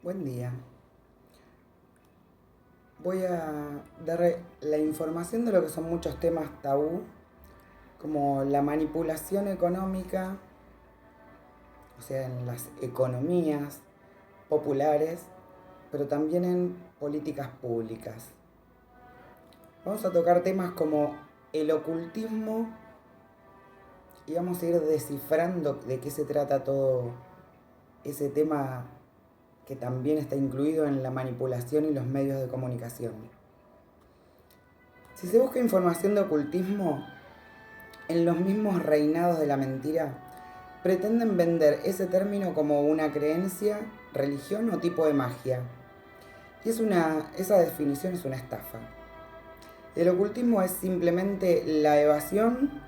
Buen día. Voy a dar la información de lo que son muchos temas tabú, como la manipulación económica, o sea, en las economías populares, pero también en políticas públicas. Vamos a tocar temas como el ocultismo y vamos a ir descifrando de qué se trata todo ese tema que también está incluido en la manipulación y los medios de comunicación. Si se busca información de ocultismo, en los mismos reinados de la mentira, pretenden vender ese término como una creencia, religión o tipo de magia. Y esa definición es una estafa. El ocultismo es simplemente la evasión,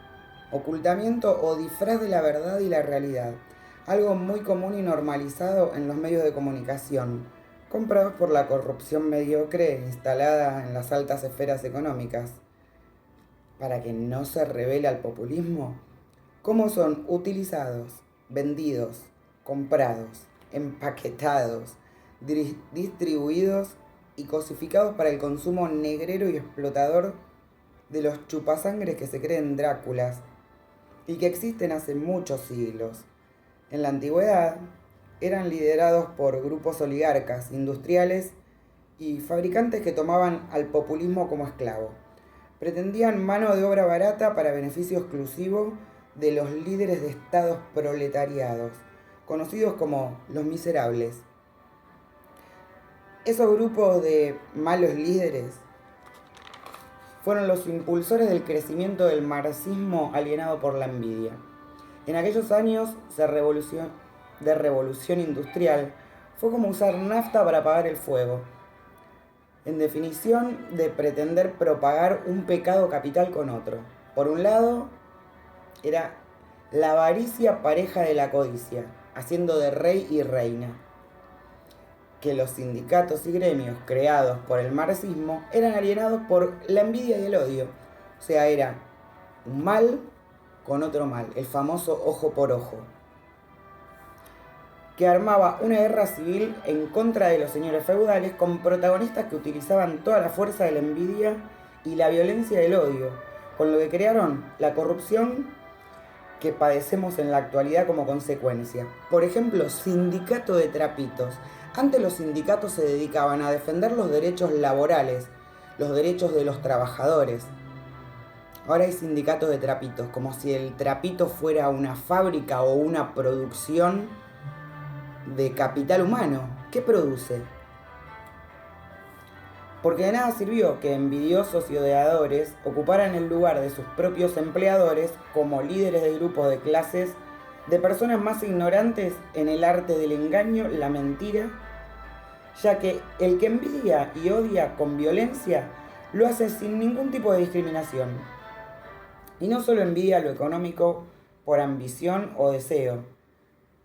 ocultamiento o disfraz de la verdad y la realidad. Algo muy común y normalizado en los medios de comunicación, comprados por la corrupción mediocre instalada en las altas esferas económicas. Para que no se revele al populismo, cómo son utilizados, vendidos, comprados, empaquetados, distribuidos y cosificados para el consumo negrero y explotador de los chupasangres que se creen Dráculas y que existen hace muchos siglos. En la antigüedad eran liderados por grupos oligarcas, industriales y fabricantes que tomaban al populismo como esclavo. Pretendían mano de obra barata para beneficio exclusivo de los líderes de estados proletariados, conocidos como los miserables. Esos grupos de malos líderes fueron los impulsores del crecimiento del marxismo alienado por la envidia. En aquellos años de revolución industrial fue como usar nafta para apagar el fuego. En definición, de pretender propagar un pecado capital con otro. Por un lado, era la avaricia pareja de la codicia, haciendo de rey y reina. Que los sindicatos y gremios creados por el marxismo eran alienados por la envidia y el odio. O sea, era un mal con otro mal, el famoso ojo por ojo, que armaba una guerra civil en contra de los señores feudales con protagonistas que utilizaban toda la fuerza de la envidia y la violencia del odio, con lo que crearon la corrupción que padecemos en la actualidad como consecuencia. Por ejemplo, sindicato de trapitos. Antes los sindicatos se dedicaban a defender los derechos laborales, los derechos de los trabajadores. Ahora hay sindicatos de trapitos, como si el trapito fuera una fábrica o una producción de capital humano. ¿Qué produce? Porque de nada sirvió que envidiosos y odiadores ocuparan el lugar de sus propios empleadores como líderes de grupos de clases de personas más ignorantes en el arte del engaño, la mentira, ya que el que envidia y odia con violencia lo hace sin ningún tipo de discriminación. Y no solo envidia lo económico por ambición o deseo,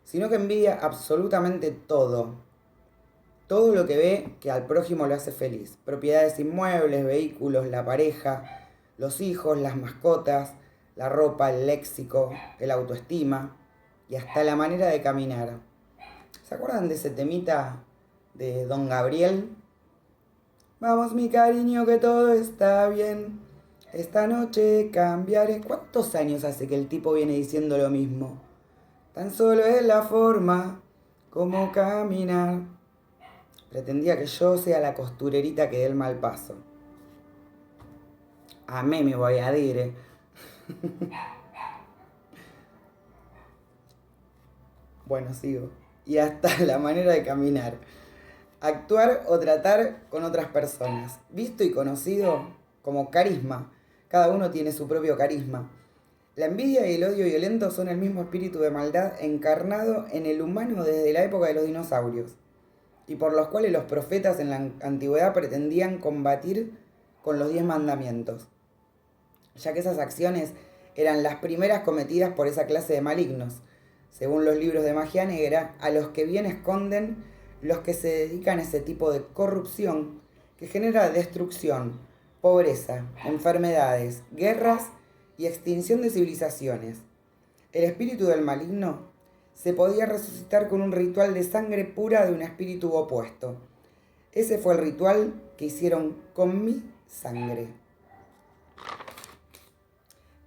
sino que envidia absolutamente todo. Todo lo que ve que al prójimo lo hace feliz. Propiedades inmuebles, vehículos, la pareja, los hijos, las mascotas, la ropa, el léxico, el autoestima y hasta la manera de caminar. ¿Se acuerdan de ese temita de Don Gabriel? Vamos mi cariño que todo está bien. Esta noche cambiaré. ¿Cuántos años hace que el tipo viene diciendo lo mismo? Tan solo es la forma como caminar. Pretendía que yo sea la costurerita que dé el mal paso. A mí me voy a dire. Bueno, sigo. Y hasta la manera de caminar. Actuar o tratar con otras personas. Visto y conocido como carisma. Cada uno tiene su propio carisma. La envidia y el odio violento son el mismo espíritu de maldad encarnado en el humano desde la época de los dinosaurios, y por los cuales los profetas en la antigüedad pretendían combatir con los 10 mandamientos, ya que esas acciones eran las primeras cometidas por esa clase de malignos, según los libros de magia negra, a los que bien esconden los que se dedican a ese tipo de corrupción que genera destrucción, pobreza, enfermedades, guerras y extinción de civilizaciones. El espíritu del maligno se podía resucitar con un ritual de sangre pura de un espíritu opuesto. Ese fue el ritual que hicieron con mi sangre.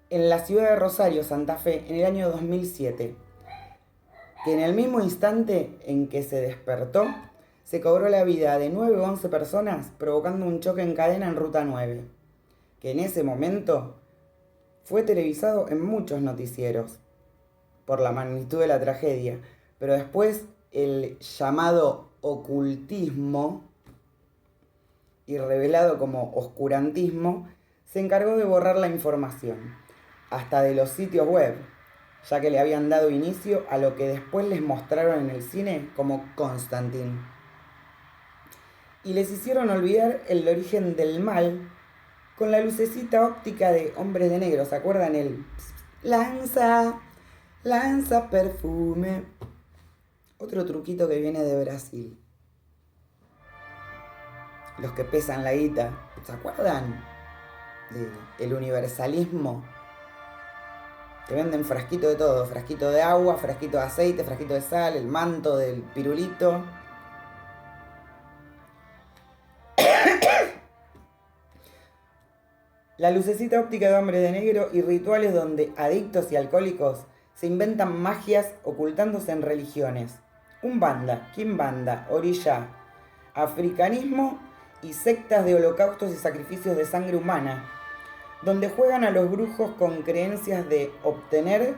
En la ciudad de Rosario, Santa Fe, en el año 2007, que en el mismo instante en que se despertó, se cobró la vida de 9 o 11 personas, provocando un choque en cadena en Ruta 9, que en ese momento fue televisado en muchos noticieros por la magnitud de la tragedia, pero después el llamado ocultismo, y revelado como oscurantismo, se encargó de borrar la información, hasta de los sitios web, ya que le habían dado inicio a lo que después les mostraron en el cine como Constantine. Y les hicieron olvidar el origen del mal con la lucecita óptica de Hombres de Negro. ¿Se acuerdan? El lanza, lanza perfume. Otro truquito que viene de Brasil. Los que pesan la guita. ¿Se acuerdan del universalismo? Te venden frasquito de todo. Frasquito de agua, frasquito de aceite, frasquito de sal, el manto del pirulito. La lucecita óptica de Hombre de Negro y rituales donde adictos y alcohólicos se inventan magias ocultándose en religiones. Umbanda, Quimbanda, Orishá, africanismo y sectas de holocaustos y sacrificios de sangre humana, donde juegan a los brujos con creencias de obtener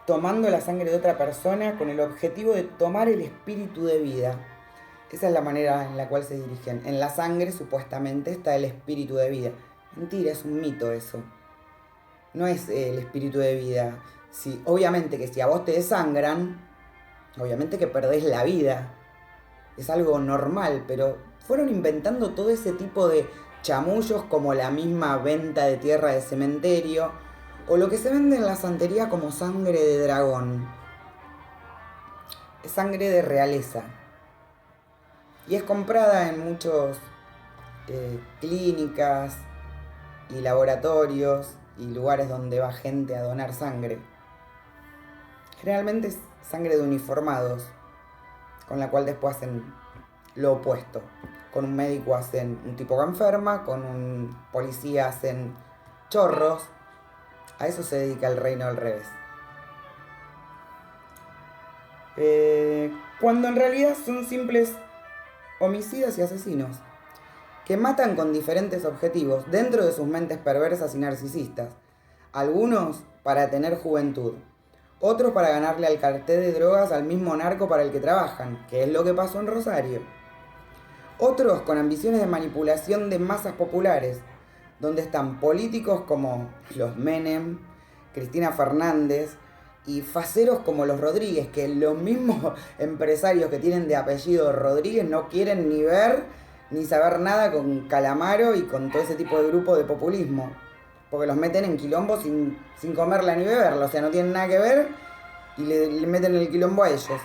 tomando la sangre de otra persona con el objetivo de tomar el espíritu de vida. Esa es la manera en la cual se dirigen. En la sangre supuestamente está el espíritu de vida. Mentira, es un mito eso. No es el espíritu de vida. Sí, obviamente que si a vos te desangran, obviamente que perdés la vida. Es algo normal, pero fueron inventando todo ese tipo de chamullos como la misma venta de tierra de cementerio o lo que se vende en la santería como sangre de dragón. Es sangre de realeza. Y es comprada en muchos clínicas y laboratorios y lugares donde va gente a donar sangre. Generalmente es sangre de uniformados, con la cual después hacen lo opuesto. Con un médico hacen un tipo que enferma, con un policía hacen chorros. A eso se dedica el reino al revés. Cuando en realidad son simples homicidas y asesinos, que matan con diferentes objetivos dentro de sus mentes perversas y narcisistas. Algunos para tener juventud, otros para ganarle al cartel de drogas al mismo narco para el que trabajan, que es lo que pasó en Rosario. Otros con ambiciones de manipulación de masas populares, donde están políticos como los Menem, Cristina Fernández, y faceros como los Rodríguez, que los mismos empresarios que tienen de apellido Rodríguez no quieren ni ver ni saber nada con Calamaro y con todo ese tipo de grupo de populismo, porque los meten en quilombo sin comerla ni beberla, o sea, no tienen nada que ver y le meten el quilombo a ellos.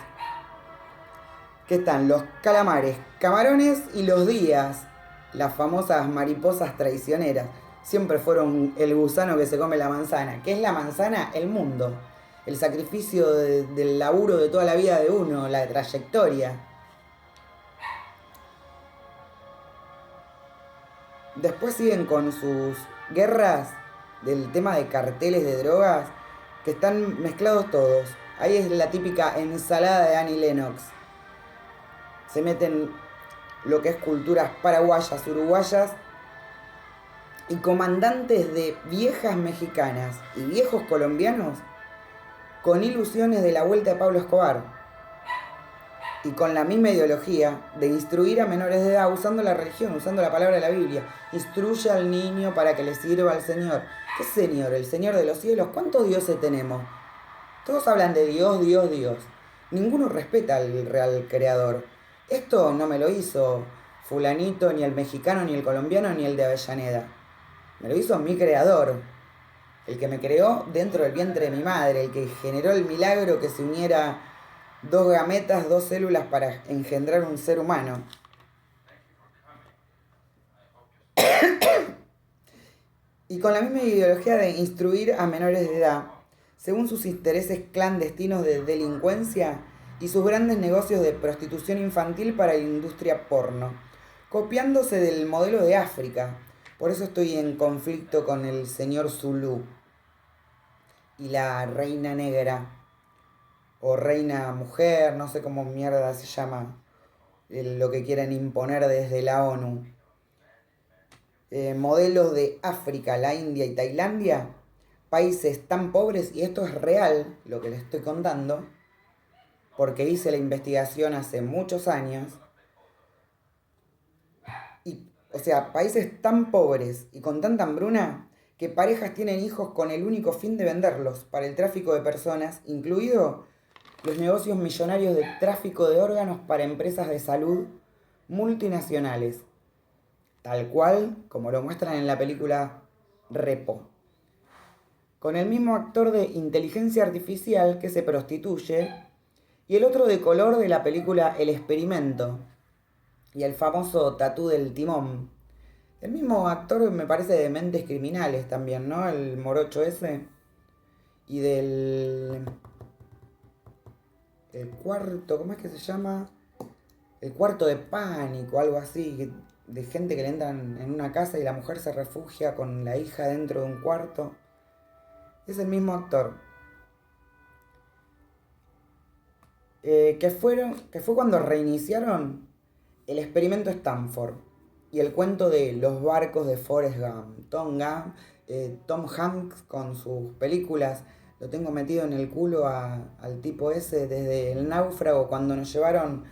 Que están los calamares, camarones y los días, las famosas mariposas traicioneras. Siempre fueron el gusano que se come la manzana. ¿Qué es la manzana? El mundo. El sacrificio del laburo de toda la vida de uno, la trayectoria. Después siguen con sus guerras del tema de carteles de drogas, que están mezclados todos. Ahí es la típica ensalada de Annie Lennox. Se meten lo que es culturas paraguayas, uruguayas y comandantes de viejas mexicanas y viejos colombianos con ilusiones de la vuelta de Pablo Escobar y con la misma ideología de instruir a menores de edad usando la religión, usando la palabra de la Biblia. Instruye al niño para que le sirva al Señor. ¿Qué Señor? ¿El Señor de los cielos? ¿Cuántos dioses tenemos? Todos hablan de Dios, Dios, Dios. Ninguno respeta al real creador. Esto no me lo hizo fulanito, ni el mexicano, ni el colombiano, ni el de Avellaneda. Me lo hizo mi creador. El que me creó dentro del vientre de mi madre. El que generó el milagro que se uniera 2 gametas, 2 células para engendrar un ser humano. Y con la misma ideología de instruir a menores de edad, según sus intereses clandestinos de delincuencia y sus grandes negocios de prostitución infantil para la industria porno, copiándose del modelo de África. Por eso estoy en conflicto con el señor Zulú y la reina negra, o reina mujer, no sé cómo mierda se llama, lo que quieren imponer desde la ONU. Modelos de África, la India y Tailandia, países tan pobres, y esto es real, lo que les estoy contando, porque hice la investigación hace muchos años, y, o sea, países tan pobres y con tanta hambruna que parejas tienen hijos con el único fin de venderlos para el tráfico de personas, incluido los negocios millonarios de tráfico de órganos para empresas de salud multinacionales, tal cual como lo muestran en la película Repo, con el mismo actor de inteligencia artificial que se prostituye y el otro de color de la película El Experimento y el famoso tatú del timón. El mismo actor me parece de Mentes Criminales también, ¿no? El morocho ese. Y del... El cuarto, ¿cómo es que se llama? El cuarto de pánico, algo así, de gente que le entran en una casa y la mujer se refugia con la hija dentro de un cuarto. Es el mismo actor. Que fue cuando reiniciaron el experimento Stanford y el cuento de los barcos de Forrest Gump. Tom Hanks con sus películas, lo tengo metido en el culo al tipo ese desde El Náufrago, cuando nos llevaron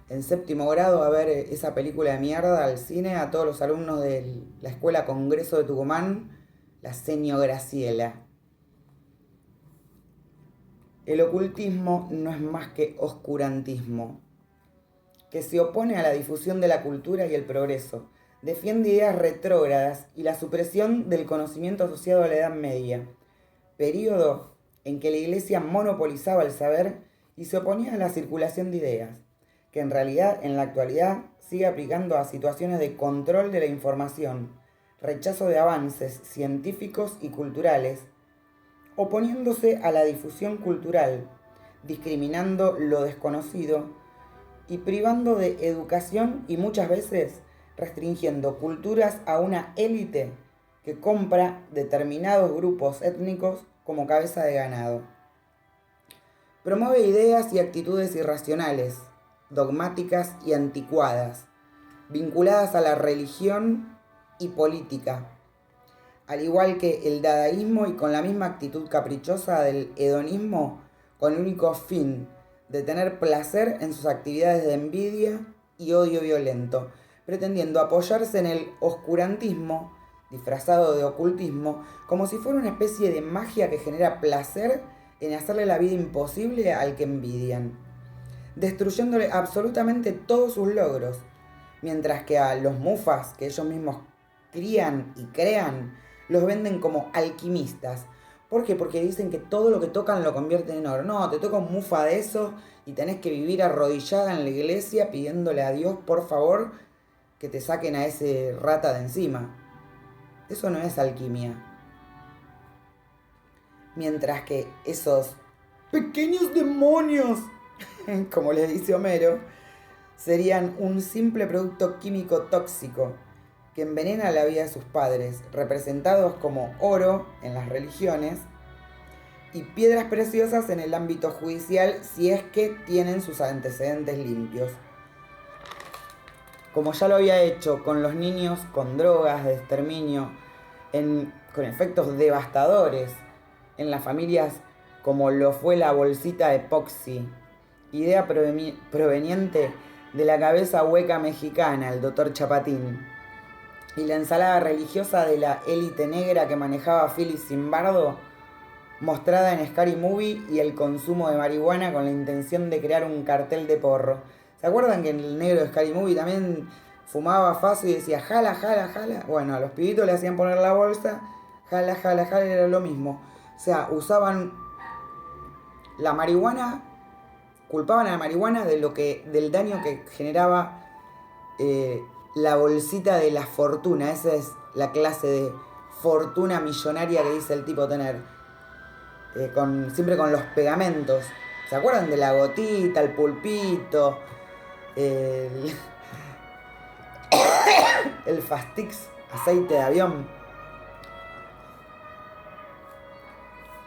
en séptimo grado a ver esa película de mierda al cine a todos los alumnos de la Escuela Congreso de Tucumán, la Seño Graciela. El ocultismo no es más que oscurantismo, que se opone a la difusión de la cultura y el progreso, defiende ideas retrógradas y la supresión del conocimiento asociado a la Edad Media, período en que la Iglesia monopolizaba el saber y se oponía a la circulación de ideas, que en realidad en la actualidad sigue aplicando a situaciones de control de la información, rechazo de avances científicos y culturales, oponiéndose a la difusión cultural, discriminando lo desconocido y privando de educación y muchas veces restringiendo culturas a una élite que compra determinados grupos étnicos como cabeza de ganado. Promueve ideas y actitudes irracionales, dogmáticas y anticuadas, vinculadas a la religión y política, al igual que el dadaísmo, y con la misma actitud caprichosa del hedonismo, con el único fin de tener placer en sus actividades de envidia y odio violento, pretendiendo apoyarse en el oscurantismo, disfrazado de ocultismo, como si fuera una especie de magia que genera placer en hacerle la vida imposible al que envidian, destruyéndole absolutamente todos sus logros, mientras que a los mufas que ellos mismos crían y crean, los venden como alquimistas. ¿Por qué? Porque dicen que todo lo que tocan lo convierten en oro. No, te toca un mufa de eso y tenés que vivir arrodillada en la iglesia pidiéndole a Dios, por favor, que te saquen a ese rata de encima. Eso no es alquimia. Mientras que esos pequeños demonios, como les dice Homero, serían un simple producto químico tóxico que envenena la vida de sus padres, representados como oro en las religiones y piedras preciosas en el ámbito judicial si es que tienen sus antecedentes limpios. Como ya lo había hecho con los niños con drogas de exterminio, con efectos devastadores en las familias como lo fue la bolsita de Epoxy, idea proveniente de la cabeza hueca mexicana, el doctor Chapatín, y la ensalada religiosa de la élite negra que manejaba Philip Zimbardo, mostrada en Scary Movie, y el consumo de marihuana con la intención de crear un cartel de porro. ¿Se acuerdan que en el negro de Scary Movie también fumaba faso y decía jala, jala, jala? Bueno, a los pibitos le hacían poner la bolsa, jala, jala, jala, era lo mismo. O sea, usaban la marihuana, culpaban a la marihuana del daño que generaba la bolsita de la fortuna. Esa es la clase de fortuna millonaria que dice el tipo tener. siempre con los pegamentos. ¿Se acuerdan de la gotita, el pulpito, el, el Fastix, aceite de avión?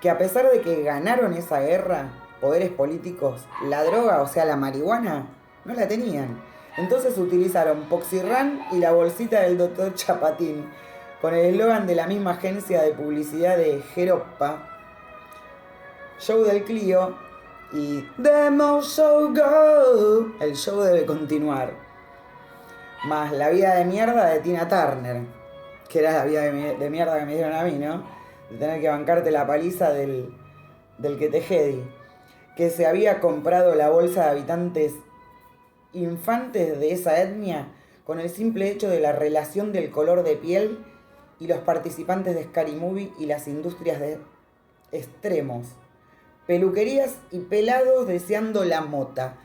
Que a pesar de que ganaron esa guerra, poderes políticos, la droga, o sea, la marihuana, no la tenían. Entonces utilizaron Poxirrán y la bolsita del Dr. Chapatín, con el eslogan de la misma agencia de publicidad de Jeropa, show del Clio y The Most Show Go, el show debe continuar. Más La vida de mierda de Tina Turner, que era la vida de mierda que me dieron a mí, ¿no? De tener que bancarte la paliza del que te jedi, que se había comprado la bolsa de habitantes infantes de esa etnia con el simple hecho de la relación del color de piel y los participantes de Scary Movie y las industrias de extremos. Peluquerías y pelados deseando la mota.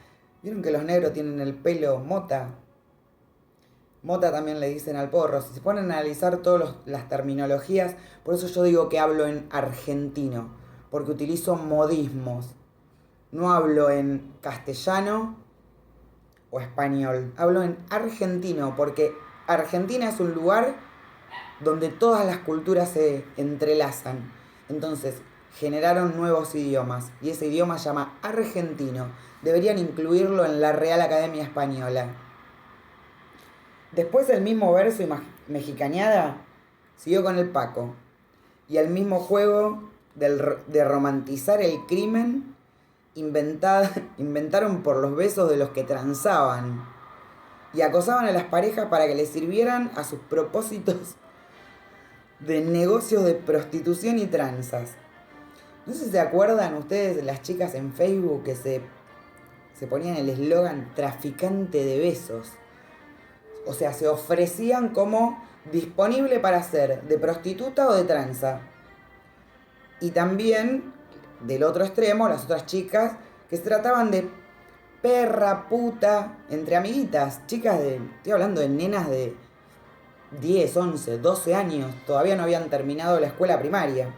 ¿Vieron que los negros tienen el pelo mota? Mota también le dicen al porro. Si se ponen a analizar todas las terminologías, por eso yo digo que hablo en argentino, porque utilizo modismos. No hablo en castellano o español, hablo en argentino, porque Argentina es un lugar donde todas las culturas se entrelazan. Entonces, generaron nuevos idiomas, y ese idioma se llama argentino. Deberían incluirlo en la Real Academia Española. Después el mismo verso y mexicaneada siguió con el Paco. Y el mismo juego de romantizar el crimen inventaron por los besos de los que transaban. Y acosaban a las parejas para que les sirvieran a sus propósitos de negocios de prostitución y tranzas. No sé si se acuerdan ustedes de las chicas en Facebook que se ponían el eslogan traficante de besos. O sea, se ofrecían como disponible para ser de prostituta o de tranza. Y también, del otro extremo, las otras chicas que se trataban de perra, puta, entre amiguitas. Chicas estoy hablando de nenas de 10, 11, 12 años. Todavía no habían terminado la escuela primaria.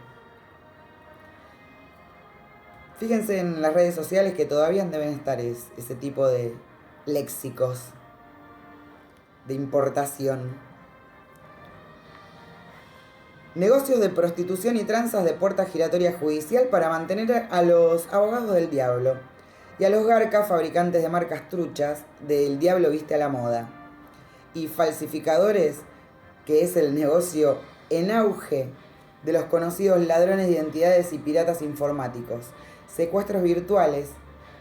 Fíjense en las redes sociales que todavía deben estar ese tipo de léxicos de importación. Negocios de prostitución y tranzas de puerta giratoria judicial para mantener a los abogados del diablo y a los garcas fabricantes de marcas truchas del diablo viste a la moda. Y falsificadores, que es el negocio en auge de los conocidos ladrones de identidades y piratas informáticos. Secuestros virtuales,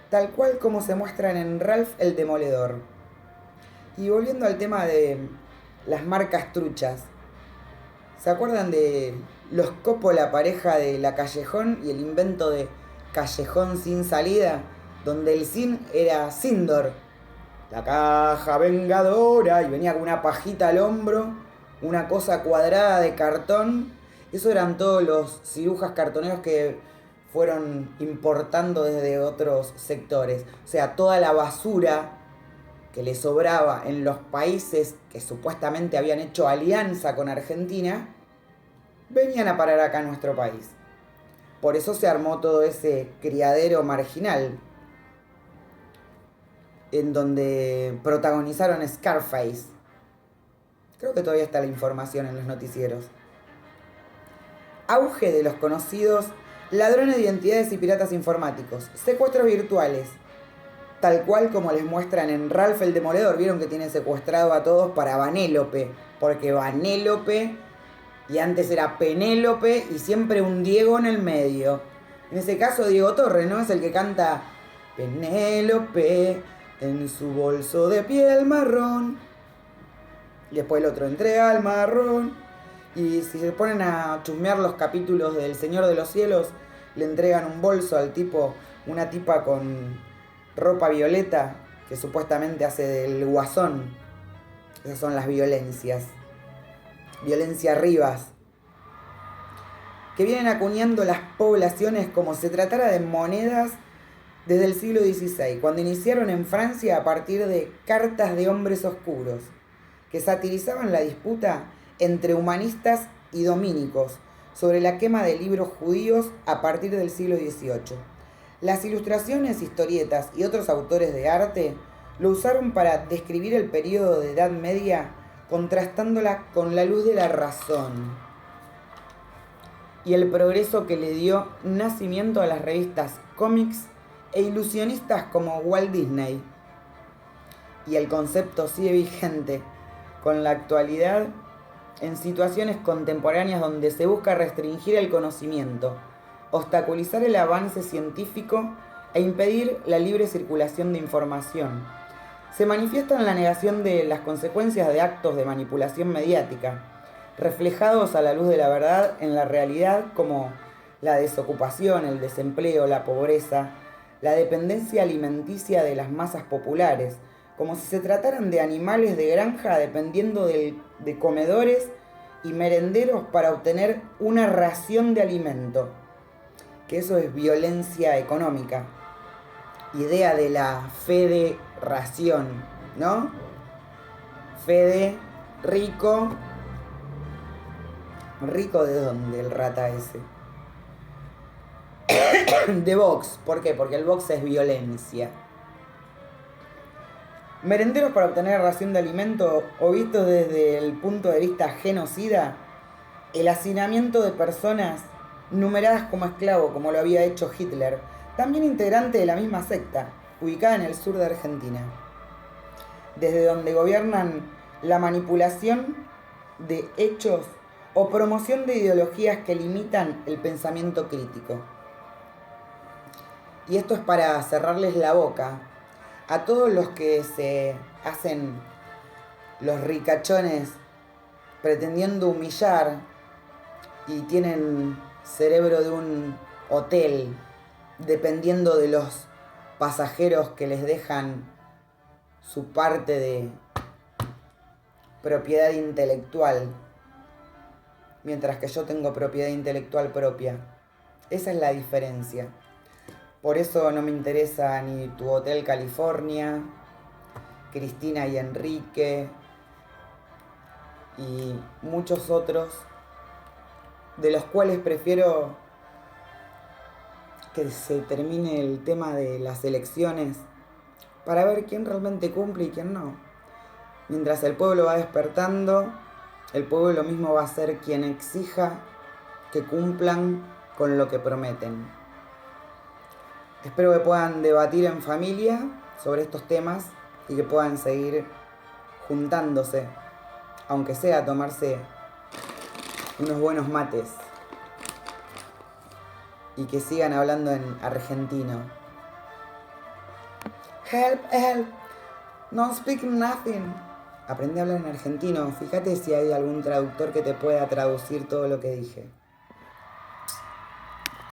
tal cual como se muestran en Ralph el Demoledor. Y volviendo al tema de las marcas truchas, ¿se acuerdan de los Coppola, pareja de La Callejón, y el invento de Callejón sin salida? Donde el sin era Sindor, la caja vengadora, y venía con una pajita al hombro, una cosa cuadrada de cartón. Eso eran todos los cirujas cartoneros que fueron importando desde otros sectores. O sea, toda la basura que le sobraba en los países que supuestamente habían hecho alianza con Argentina, venían a parar acá a nuestro país. Por eso se armó todo ese criadero marginal, en donde protagonizaron Scarface. Creo que todavía está la información en los noticieros. Auge de los conocidos ladrones de identidades y piratas informáticos, secuestros virtuales, tal cual como les muestran en Ralph el Demoledor. Vieron que tiene secuestrado a todos para Vanélope, porque Vanélope, y antes era Penélope, y siempre un Diego en el medio. En ese caso Diego Torres, ¿no? Es el que canta Penélope en su bolso de piel marrón. Y después el otro entrega al marrón. Y si se ponen a chusmear los capítulos del Señor de los Cielos, le entregan un bolso al tipo, una tipa con ropa violeta, que supuestamente hace del guasón. Esas son las violencias. Violencia Rivas. Que vienen acuñando las poblaciones como si se tratara de monedas desde el siglo XVI, cuando iniciaron en Francia a partir de cartas de hombres oscuros, que satirizaban la disputa entre humanistas y domínicos, sobre la quema de libros judíos a partir del siglo XVIII. Las ilustraciones, historietas y otros autores de arte lo usaron para describir el periodo de Edad Media contrastándola con la luz de la razón y el progreso que le dio nacimiento a las revistas cómics e ilusionistas como Walt Disney. Y el concepto sigue vigente con la actualidad en situaciones contemporáneas donde se busca restringir el conocimiento, obstaculizar el avance científico e impedir la libre circulación de información. Se manifiesta en la negación de las consecuencias de actos de manipulación mediática, reflejados a la luz de la verdad en la realidad como la desocupación, el desempleo, la pobreza, la dependencia alimenticia de las masas populares, como si se trataran de animales de granja dependiendo de comedores y merenderos para obtener una ración de alimento, que eso es violencia económica, idea de la federación, ¿no? Fede, rico. ¿Rico de dónde el rata ese? De Vox. ¿Por qué? Porque el Vox es violencia. Merenderos para obtener ración de alimento o visto desde el punto de vista genocida, el hacinamiento de personas numeradas como esclavos, como lo había hecho Hitler, también integrante de la misma secta, ubicada en el sur de Argentina, desde donde gobiernan la manipulación de hechos o promoción de ideologías que limitan el pensamiento crítico. Y esto es para cerrarles la boca a todos los que se hacen los ricachones pretendiendo humillar y tienen cerebro de un hotel dependiendo de los pasajeros que les dejan su parte de propiedad intelectual, mientras que yo tengo propiedad intelectual propia. Esa es la diferencia. Por eso no me interesa ni tu Hotel California, Cristina y Enrique y muchos otros, de los cuales prefiero que se termine el tema de las elecciones para ver quién realmente cumple y quién no. Mientras el pueblo va despertando, el pueblo mismo va a ser quien exija que cumplan con lo que prometen. Espero que puedan debatir en familia sobre estos temas y que puedan seguir juntándose, aunque sea a tomarse unos buenos mates, y que sigan hablando en argentino. Help, help, no speak nothing. Aprende a hablar en argentino. Fíjate si hay algún traductor que te pueda traducir todo lo que dije.